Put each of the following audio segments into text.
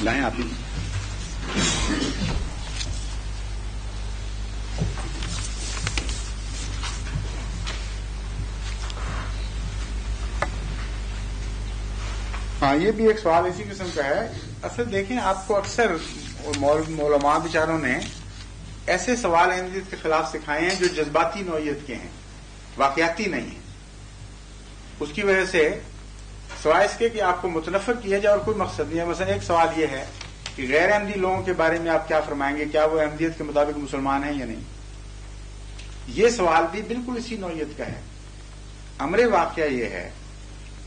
لائیں آپ ہی. ہاں یہ بھی ایک سوال اسی قسم کا ہے. اصل دیکھیں آپ کو اکثر علماء بیچاروں نے ایسے سوال احمدیت کے خلاف سکھائے ہیں جو جذباتی نوعیت کے ہیں، واقعاتی نہیں ہیں. اس کی وجہ سے سوائے اس کے کہ آپ کو متنفر کیا جائے اور کوئی مقصد نہیں ہے. مثلا ایک سوال یہ ہے کہ غیر احمدی لوگوں کے بارے میں آپ کیا فرمائیں گے، کیا وہ احمدیت کے مطابق مسلمان ہیں یا نہیں. یہ سوال بھی بالکل اسی نوعیت کا ہے. امر واقعہ یہ ہے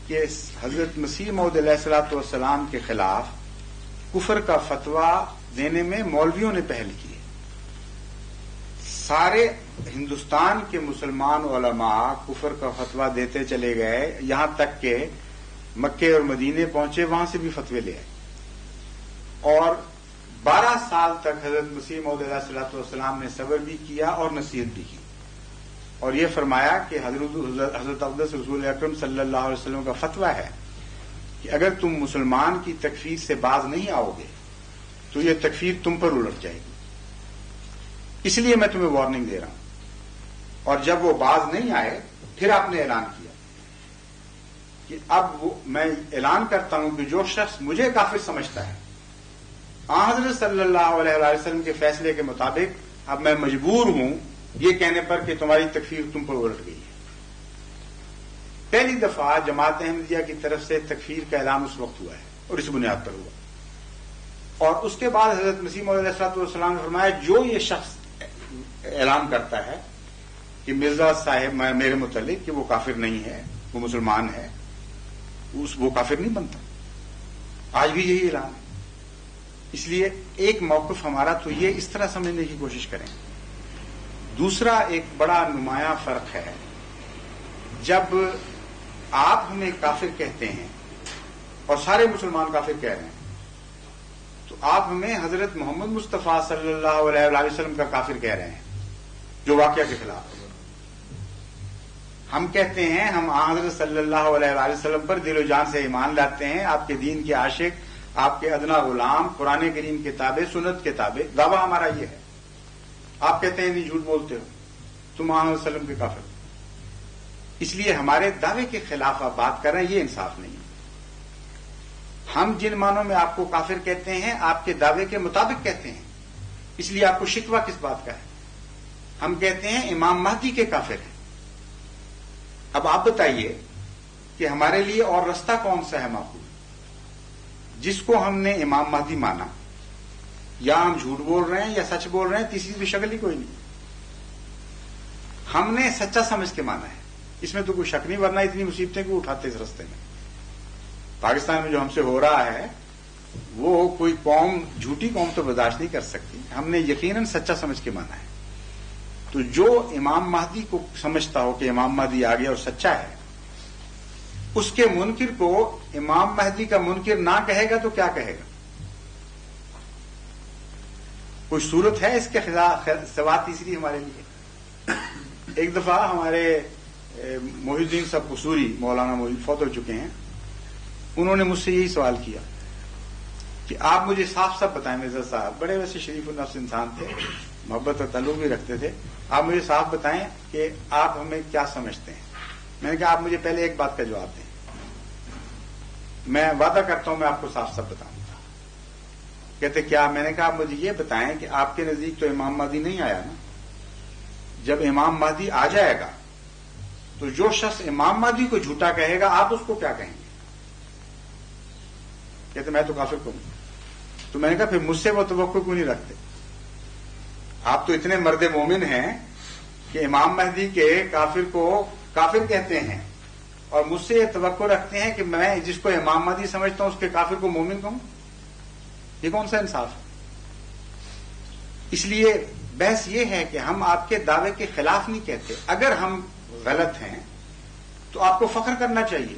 کہ حضرت مسیح موعود علیہ الصلوۃ والسلام کے خلاف کفر کا فتویٰ دینے میں مولویوں نے پہل کی ہے. سارے ہندوستان کے مسلمان علماء کفر کا فتویٰ دیتے چلے گئے، یہاں تک کہ مکے اور مدینے پہنچے، وہاں سے بھی فتوے لے آئے. اور 12 سال تک حضرت مسیح موعود علیہ الصلوۃ والسلام نے صبر بھی کیا اور نصیحت بھی کی، اور یہ فرمایا کہ حضرت اقدس رسول اکرم صلی اللہ علیہ وسلم کا فتویٰ ہے کہ اگر تم مسلمان کی تکفیر سے باز نہیں آؤ گے تو یہ تکفیر تم پر الٹ جائے گی، اس لیے میں تمہیں وارننگ دے رہا ہوں. اور جب وہ باز نہیں آئے پھر آپ نے اعلان کیا کہ اب میں اعلان کرتا ہوں کہ جو شخص مجھے کافر سمجھتا ہے، حضرت صلی اللہ علیہ وسلم کے فیصلے کے مطابق اب میں مجبور ہوں یہ کہنے پر کہ تمہاری تکفیر تم پر الٹ گئی ہے. پہلی دفعہ جماعت احمدیہ کی طرف سے تکفیر کا اعلان اس وقت ہوا ہے اور اس بنیاد پر ہوا. اور اس کے بعد حضرت مسیح موعود علیہ الصلوۃ والسلام نے فرمایا جو یہ شخص اعلان کرتا ہے کہ مرزا صاحب میرے متعلق کہ وہ کافر نہیں ہے، وہ مسلمان ہے، وہ کافر نہیں بنتا. آج بھی یہی اعلان ہے. اس لیے ایک موقف ہمارا تو یہ اس طرح سمجھنے کی کوشش کریں. دوسرا ایک بڑا نمایاں فرق ہے، جب آپ ہمیں کافر کہتے ہیں اور سارے مسلمان کافر کہہ رہے ہیں تو آپ ہمیں حضرت محمد مصطفیٰ صلی اللہ علیہ وسلم کا کافر کہہ رہے ہیں جو واقعہ کے خلاف ہے. ہم کہتے ہیں ہم حضرت صلی اللہ علیہ وسلم پر دل و جان سے ایمان لاتے ہیں، آپ کے دین کے عاشق، آپ کے ادنا غلام، قرآن کریم کے تابع، سنت کے تابع. دعویٰ ہمارا یہ ہے. آپ کہتے ہیں نہیں، جھوٹ بولتے ہو، تم محمد صلی اللہ علیہ وسلم کے کافر. اس لیے ہمارے دعوے کے خلاف آپ بات کر رہے ہیں، یہ انصاف نہیں ہے. ہم جن معنوں میں آپ کو کافر کہتے ہیں آپ کے دعوے کے مطابق کہتے ہیں، اس لیے آپ کو شکوہ کس بات کا ہے؟ ہم کہتے ہیں امام مہدی کے کافر ہیں. اب آپ بتائیے کہ ہمارے لیے اور رستہ کون سا ہے معقول، جس کو ہم نے امام مہدی مانا، یا ہم جھوٹ بول رہے ہیں یا سچ بول رہے ہیں، تیسری بھی شکل ہی کوئی نہیں. ہم نے سچا سمجھ کے مانا ہے، اس میں تو کوئی شک نہیں، ورنہ اتنی مصیبتیں کیوں اٹھاتے اس رستے میں. پاکستان میں جو ہم سے ہو رہا ہے وہ کوئی قوم، جھوٹی قوم تو برداشت نہیں کر سکتی. ہم نے یقیناً سچا سمجھ کے مانا ہے. تو جو امام مہدی کو سمجھتا ہو کہ امام مہدی آ گیا اور سچا ہے، اس کے منکر کو امام مہدی کا منکر نہ کہے گا تو کیا کہے گا؟ کوئی صورت ہے اس کے خلاف سوا تیسری ہمارے لیے؟ ایک دفعہ ہمارے محی الدین صاحب قصوری، مولانا محی فوت ہو چکے ہیں، انہوں نے مجھ سے یہی سوال کیا کہ آپ مجھے صاف صاف بتائیں. مرزا صاحب بڑے ویسے شریف النفس انسان تھے، محبت اور تعلق بھی رکھتے تھے. آپ مجھے صاف بتائیں کہ آپ ہمیں کیا سمجھتے ہیں. میں نے کہا آپ مجھے پہلے ایک بات کا جواب دیں. میں وعدہ کرتا ہوں میں آپ کو صاف صاف بتاؤں گا. کہتے کیا؟ میں نے کہا آپ مجھے یہ بتائیں کہ آپ کے نزدیک تو امام مہدی نہیں آیا نا. جب امام مہدی آ جائے گا تو جو شخص امام مہدی کو جھوٹا کہے گا آپ اس کو کیا کہیں گے؟ کہتے میں تو کافر کہوں. تو میں نے کہا پھر مجھ سے وہ توقع کیوں نہیں رکھتے؟ آپ تو اتنے مرد مومن ہیں کہ امام مہدی کے کافر کو کافر کہتے ہیں اور مجھ سے یہ توقع رکھتے ہیں کہ میں جس کو امام مہدی سمجھتا ہوں اس کے کافر کو مومن کہوں. یہ کون سا انصاف ہے؟ اس لیے بحث یہ ہے کہ ہم آپ کے دعوے کے خلاف نہیں کہتے. اگر ہم غلط ہیں تو آپ کو فخر کرنا چاہیے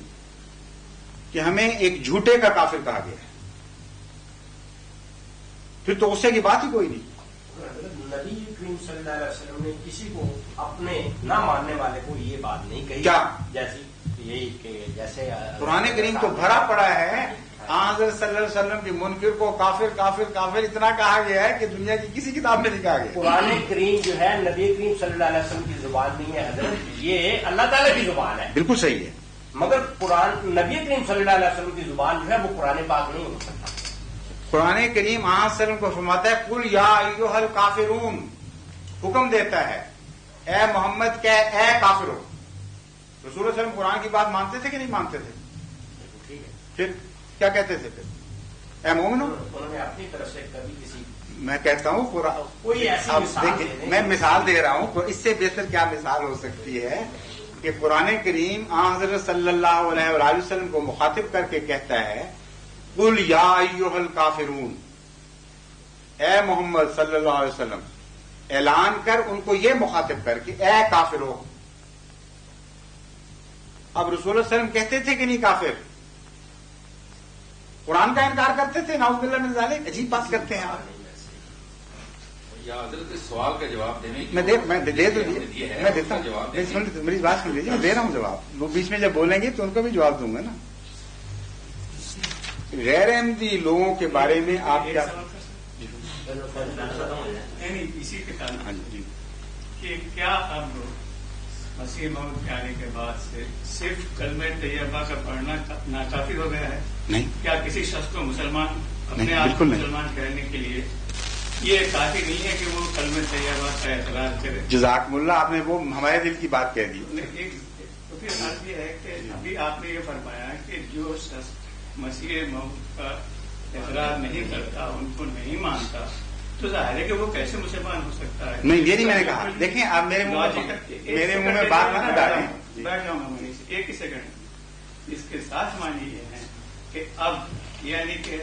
کہ ہمیں ایک جھوٹے کا کافر کہا گیا ہے، پھر تو غصے کی بات ہی کوئی نہیں. نبی کریم صلی اللہ علیہ وسلم نے کسی کو اپنے نہ ماننے والے کو یہ بات نہیں کہی. کیا؟ جیسی یہی کہ جیسے قرآن کریم تو بھرا پڑا ہے حضرت صلی اللہ علیہ وسلم کی منکر کو کافر کافر کافر اتنا کہا گیا ہے کہ دنیا کی کسی کتاب میں نہیں کہا گیا. قرآن کریم جو ہے نبی کریم صلی اللہ علیہ وسلم کی زبان نہیں ہے حضرت، یہ اللہ تعالیٰ کی زبان ہے. بالکل صحیح ہے. مگر قرآن نبی کریم صلی اللہ علیہ وسلم کی زبان جو ہے وہ قرآن پاک نہیں ہو سکتا. قرآن کریم آن وسلم کو فرماتا ہے قل یا ایھا الکافرون، حکم دیتا ہے اے محمد کہ اے کافروں. رسول اللہ علیہ وسلم قرآن کی بات مانتے تھے کہ نہیں مانتے تھے؟ ٹھیک ہے، پھر کیا کہتے تھے؟ پھر اے مومنو. انہوں نے اپنی طرف سے کبھی کسی میں کہتا ہوں کوئی ایسی مثال دے دیں. میں مثال دے رہا ہوں، اس سے بہتر کیا مثال ہو سکتی ہے کہ قرآن کریم حضرت صلی اللہ علیہ وآلہ وسلم کو مخاطب کر کے کہتا ہے قل یا ایھا الکافرون، اے محمد صلی اللہ علیہ وسلم، اعلان کر ان کو یہ مخاطب کر کے اے کافروں. اب رسول اللہ علیہ وسلم کہتے تھے کہ نہیں کافر؟ قرآن کا انکار کرتے تھے. نعوذ باللہ من ذالک. عجیب بات کرتے ہیں آپ. یا حضرت اس سوال کا جواب دینے کی میں دیتا ہوں. میری بات سن لیجیے، میں دے رہا ہوں جواب. وہ بیچ میں جب بولیں گے تو ان کو بھی جواب دوں گا نا. غیر احمدی لوگوں کے بارے میں آپ کیا؟ اسی کے کہ کیا اب مسیح موعود کے آنے کے بعد سے صرف کلمہ طیبہ کا پڑھنا ناکافی ہو گیا ہے؟ نہیں. کیا کسی شخص کو مسلمان اپنے نہیں، آپ کو بالکل نہیں. مسلمان کہنے کے لیے یہ کافی نہیں ہے کہ وہ کلمہ طیبہ کا اعتراض کرے؟ جزاکم اللہ، آپ نے وہ ہمارے دل کی بات کہہ دی. تو پھر بات یہ ہے کہ ابھی آپ نے یہ فرمایا کہ جو شخص مسیح موعود کا اعتراض نہیں کرتا، ان کو نہیں مانتا، تو ظاہر ہے کہ وہ کیسے مسلمان ہو سکتا ہے؟ نہیں، یہ نہیں میں نے کہا. دیکھیں آپ میرے منہ میں بات نہ ڈالیں. بیٹھ جاؤں گا میں ایک ہی سیکنڈ. اس کے ساتھ معنی یہ ہے کہ اب یعنی کہ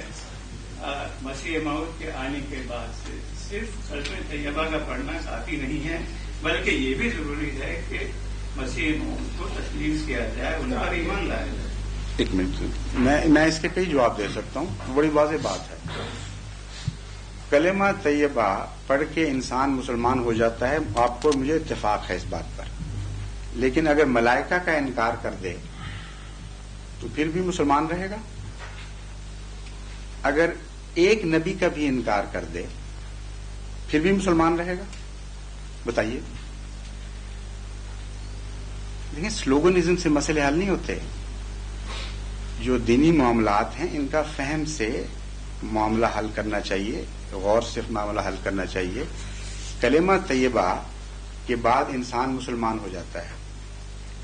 مسیح موعود کے آنے کے بعد سے صرف کلمہ طیبہ کا پڑھنا کافی نہیں ہے، بلکہ یہ بھی ضروری ہے کہ مسیح موعود کو تسلیم کیا جائے، ان پر ایمان لایا جائے. ایک منٹ، میں اس کے کئی جواب دے سکتا ہوں. بڑی واضح بات ہے. کلمہ طیبہ پڑھ کے انسان مسلمان ہو جاتا ہے، آپ کو مجھے اتفاق ہے اس بات پر. لیکن اگر ملائکہ کا انکار کر دے تو پھر بھی مسلمان رہے گا؟ اگر ایک نبی کا بھی انکار کر دے پھر بھی مسلمان رہے گا؟ بتائیے. دیکھیں، سلوگنزم سے مسئلے حل نہیں ہوتے. جو دینی معاملات ہیں ان کا فہم سے معاملہ حل کرنا چاہیے، غور سے معاملہ حل کرنا چاہیے. کلمہ طیبہ کے بعد انسان مسلمان ہو جاتا ہے،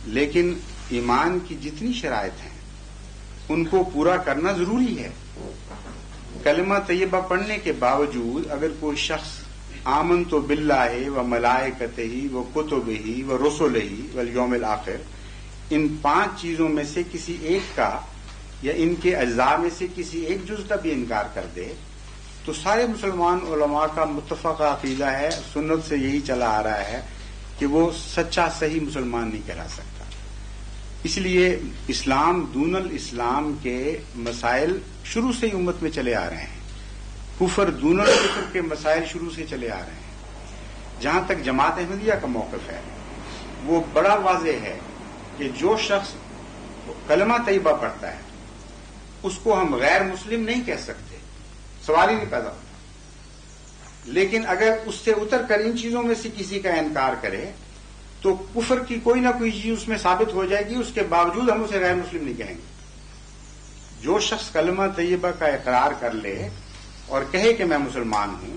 لیکن ایمان کی جتنی شرائط ہیں ان کو پورا کرنا ضروری ہے. کلمہ طیبہ پڑھنے کے باوجود اگر کوئی شخص آمنت باللہ و ملائکتہ و کتبہ و رسلہ والیوم الآخر، ان 5 چیزوں میں سے کسی ایک کا یا ان کے اجزاء میں سے کسی ایک جز کا بھی انکار کر دے تو سارے مسلمان علماء کا متفق عقیدہ ہے، سنت سے یہی چلا آ رہا ہے کہ وہ سچا صحیح مسلمان نہیں کہلا سکتا. اس لیے اسلام دون الاسلام کے مسائل شروع سے ہی امت میں چلے آ رہے ہیں. کفر دون الکفر کے مسائل شروع سے چلے آ رہے ہیں. جہاں تک جماعت احمدیہ کا موقف ہے وہ بڑا واضح ہے کہ جو شخص کلمہ طیبہ پڑھتا ہے اس کو ہم غیر مسلم نہیں کہہ سکتے، سوال ہی نہیں پیدا ہوتا. لیکن اگر اس سے اتر کر ان چیزوں میں سے کسی کا انکار کرے تو کفر کی کوئی نہ کوئی چیز اس میں ثابت ہو جائے گی، اس کے باوجود ہم اسے غیر مسلم نہیں کہیں گے. جو شخص کلمہ طیبہ کا اقرار کر لے اور کہے کہ میں مسلمان ہوں،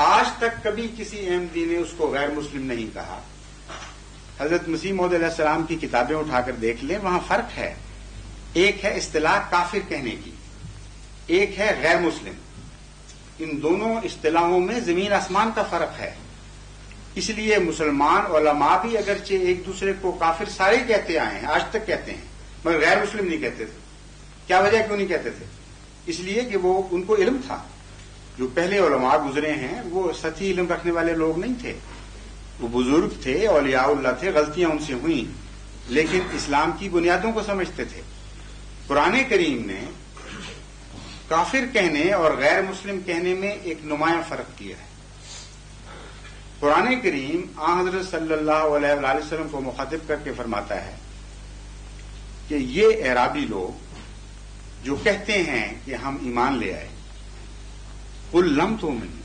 آج تک کبھی کسی احمدی نے اس کو غیر مسلم نہیں کہا. حضرت مسیح موعود علیہ السلام کی کتابیں اٹھا کر دیکھ لیں، وہاں فرق ہے. ایک ہے اصطلاح کافر کہنے کی، ایک ہے غیر مسلم. ان دونوں اصطلاحوں میں زمین آسمان کا فرق ہے. اس لیے مسلمان علماء بھی اگرچہ ایک دوسرے کو کافر سارے کہتے آئے ہیں، آج تک کہتے ہیں، مگر غیر مسلم نہیں کہتے تھے. کیا وجہ کیوں نہیں کہتے تھے؟ اس لیے کہ وہ ان کو علم تھا. جو پہلے علماء گزرے ہیں وہ سطحی علم رکھنے والے لوگ نہیں تھے، وہ بزرگ تھے، اولیاء اللہ تھے. غلطیاں ان سے ہوئیں لیکن اسلام کی بنیادوں کو سمجھتے تھے. قرآن کریم نے کافر کہنے اور غیر مسلم کہنے میں ایک نمایاں فرق کیا ہے. قرآن کریم حضرت صلی اللہ علیہ وآلہ وسلم کو مخاطب کر کے فرماتا ہے کہ یہ اعرابی لوگ جو کہتے ہیں کہ ہم ایمان لے آئے، قل لم تؤمن،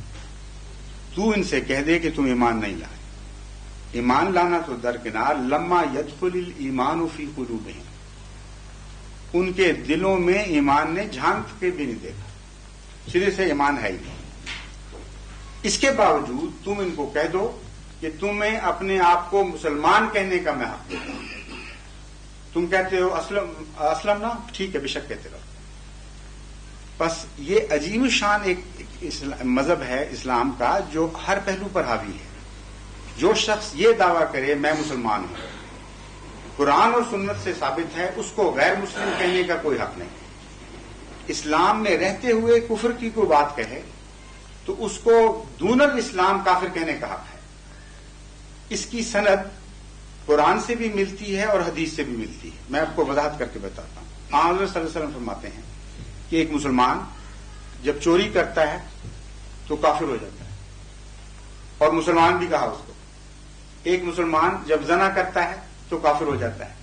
تو ان سے کہہ دے کہ تم ایمان نہیں لائے۔ ایمان لانا تو درکنار، لما يدخل الایمان فی قلوبہم، ان کے دلوں میں ایمان نے جھانک کے بھی نہیں دیکھا، سرے سے ایمان ہے ہی نہیں۔ اس کے باوجود تم ان کو کہہ دو کہ تمہیں اپنے آپ کو مسلمان کہنے کا میں حق دیتا ہوں۔ تم کہتے ہو اسلم نا، ٹھیک ہے، بے شک کہتے رہو۔ بس یہ عجیب شان ایک مذہب ہے اسلام کا جو ہر پہلو پر حاوی ہے۔ جو شخص یہ دعویٰ کرے میں مسلمان ہوں، قرآن اور سنت سے ثابت ہے، اس کو غیر مسلم کہنے کا کوئی حق نہیں۔ اسلام میں رہتے ہوئے کفر کی کوئی بات کہے تو اس کو دون الاسلام کافر کہنے کا حق ہے۔ اس کی سند قرآن سے بھی ملتی ہے اور حدیث سے بھی ملتی ہے۔ میں آپ کو وضاحت کر کے بتاتا ہوں۔ حضرت صلی اللہ علیہ وسلم فرماتے ہیں کہ ایک مسلمان جب چوری کرتا ہے تو کافر ہو جاتا ہے، اور مسلمان بھی کہا اس کو۔ ایک مسلمان جب زنا کرتا ہے تو کافر ہو جاتا ہے۔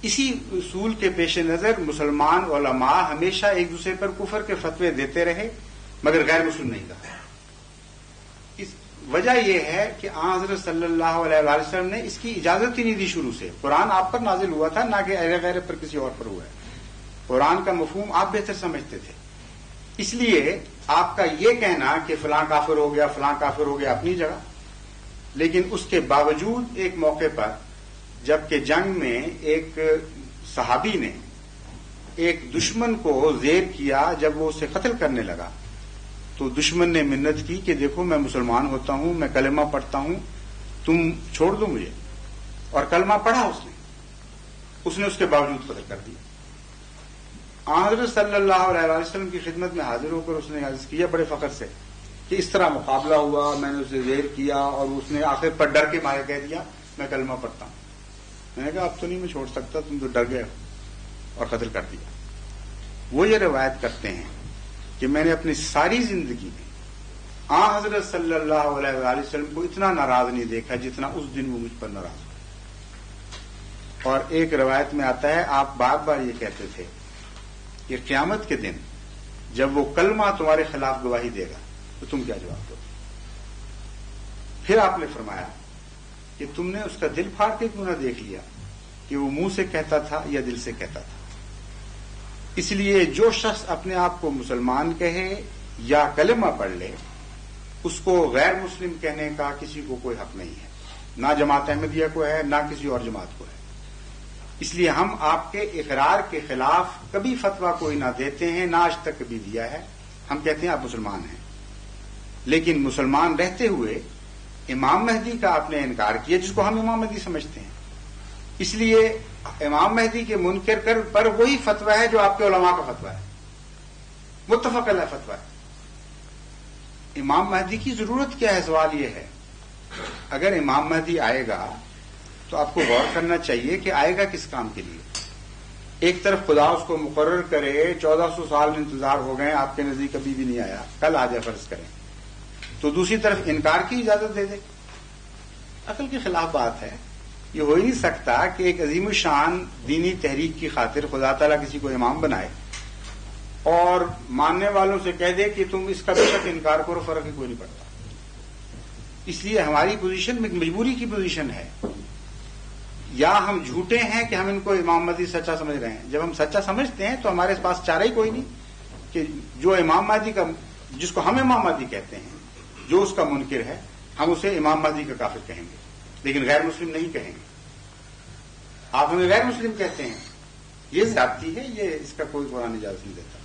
اسی اصول کے پیش نظر مسلمان علماء ہمیشہ ایک دوسرے پر کفر کے فتوے دیتے رہے، مگر غیر مسلم نہیں کہا۔ اس وجہ یہ ہے کہ حضرت صلی اللہ علیہ وسلم نے اس کی اجازت ہی نہیں دی شروع سے۔ قرآن آپ پر نازل ہوا تھا، نہ کہ غیر پر کسی اور پر ہوا ہے۔ قرآن کا مفہوم آپ بہتر سمجھتے تھے، اس لیے آپ کا یہ کہنا کہ فلاں کافر ہو گیا، فلاں کافر ہو گیا اپنی جگہ، لیکن اس کے باوجود ایک موقع پر جبکہ جنگ میں ایک صحابی نے ایک دشمن کو زیر کیا، جب وہ اسے قتل کرنے لگا تو دشمن نے منت کی کہ دیکھو میں مسلمان ہوتا ہوں، میں کلمہ پڑھتا ہوں، تم چھوڑ دو مجھے، اور کلمہ پڑھا اس نے اس کے باوجود قتل کر دیا۔ حضرت صلی اللہ علیہ وسلم کی خدمت میں حاضر ہو کر اس نے عرض کیا بڑے فخر سے کہ اس طرح مقابلہ ہوا، میں نے اسے زیر کیا اور اس نے آخر پر ڈر کے مارے کہہ دیا میں کلمہ پڑھتا ہوں۔ میں نے کہا اب تو نہیں میں چھوڑ سکتا، تم تو ڈر گئے ہو، اور قتل کر دیا۔ وہ یہ روایت کرتے ہیں کہ میں نے اپنی ساری زندگی میں حضرت صلی اللہ علیہ وسلم کو اتنا ناراض نہیں دیکھا جتنا اس دن وہ مجھ پر ناراض ہوئے۔ اور ایک روایت میں آتا ہے آپ بار بار یہ کہتے تھے کہ قیامت کے دن جب وہ کلمہ تمہارے خلاف گواہی دے گا تو تم کیا جواب دو؟ پھر آپ نے فرمایا کہ تم نے اس کا دل پھاڑ کے کیوں نہ دیکھ لیا کہ وہ منہ سے کہتا تھا یا دل سے کہتا تھا۔ اس لیے جو شخص اپنے آپ کو مسلمان کہے یا کلمہ پڑھ لے، اس کو غیر مسلم کہنے کا کسی کو کوئی حق نہیں ہے، نہ جماعت احمدیہ کو ہے نہ کسی اور جماعت کو ہے۔ اس لیے ہم آپ کے اقرار کے خلاف کبھی فتویٰ کوئی نہ دیتے ہیں، نہ آج تک کبھی دیا ہے۔ ہم کہتے ہیں آپ مسلمان ہیں، لیکن مسلمان رہتے ہوئے امام مہدی کا آپ نے انکار کیا، جس کو ہم امام مہدی سمجھتے ہیں۔ اس لیے امام مہدی کے منکر کر پر وہی فتویٰ ہے جو آپ کے علماء کا فتویٰ ہے، متفق علیہ فتویٰ ہے۔ امام مہدی کی ضرورت کیا ہے؟ سوال یہ ہے، اگر امام مہدی آئے گا تو آپ کو غور کرنا چاہیے کہ آئے گا کس کام کے لیے۔ ایک طرف خدا اس کو مقرر کرے، 1400 سال انتظار ہو گئے، آپ کے نزدیک کبھی بھی نہیں آیا، کل آ جائے فرض کریں، تو دوسری طرف انکار کی اجازت دے دے، عقل کے خلاف بات ہے۔ یہ ہو ہی نہیں سکتا کہ ایک عظیم الشان دینی تحریک کی خاطر خدا تعالیٰ کسی کو امام بنائے اور ماننے والوں سے کہہ دے کہ تم اس کا بے شک انکار کرو، فرق ہی کوئی نہیں پڑتا۔ اس لیے ہماری پوزیشن ایک مجبوری کی پوزیشن ہے، یا ہم جھوٹے ہیں کہ ہم ان کو امام مہدی سچا سمجھ رہے ہیں۔ جب ہم سچا سمجھتے ہیں تو ہمارے پاس چارہ ہی کوئی نہیں کہ جو امام مہدی کا، جس کو ہم امام مہدی کہتے ہیں، جو اس کا منکر ہے، ہم اسے امام مہدی کا کافر کہیں گے، لیکن غیر مسلم نہیں کہیں گے۔ آپ ہمیں غیر مسلم کہتے ہیں، یہ زیادتی ہے، یہ اس کا کوئی قرآن اجازت نہیں دیتا۔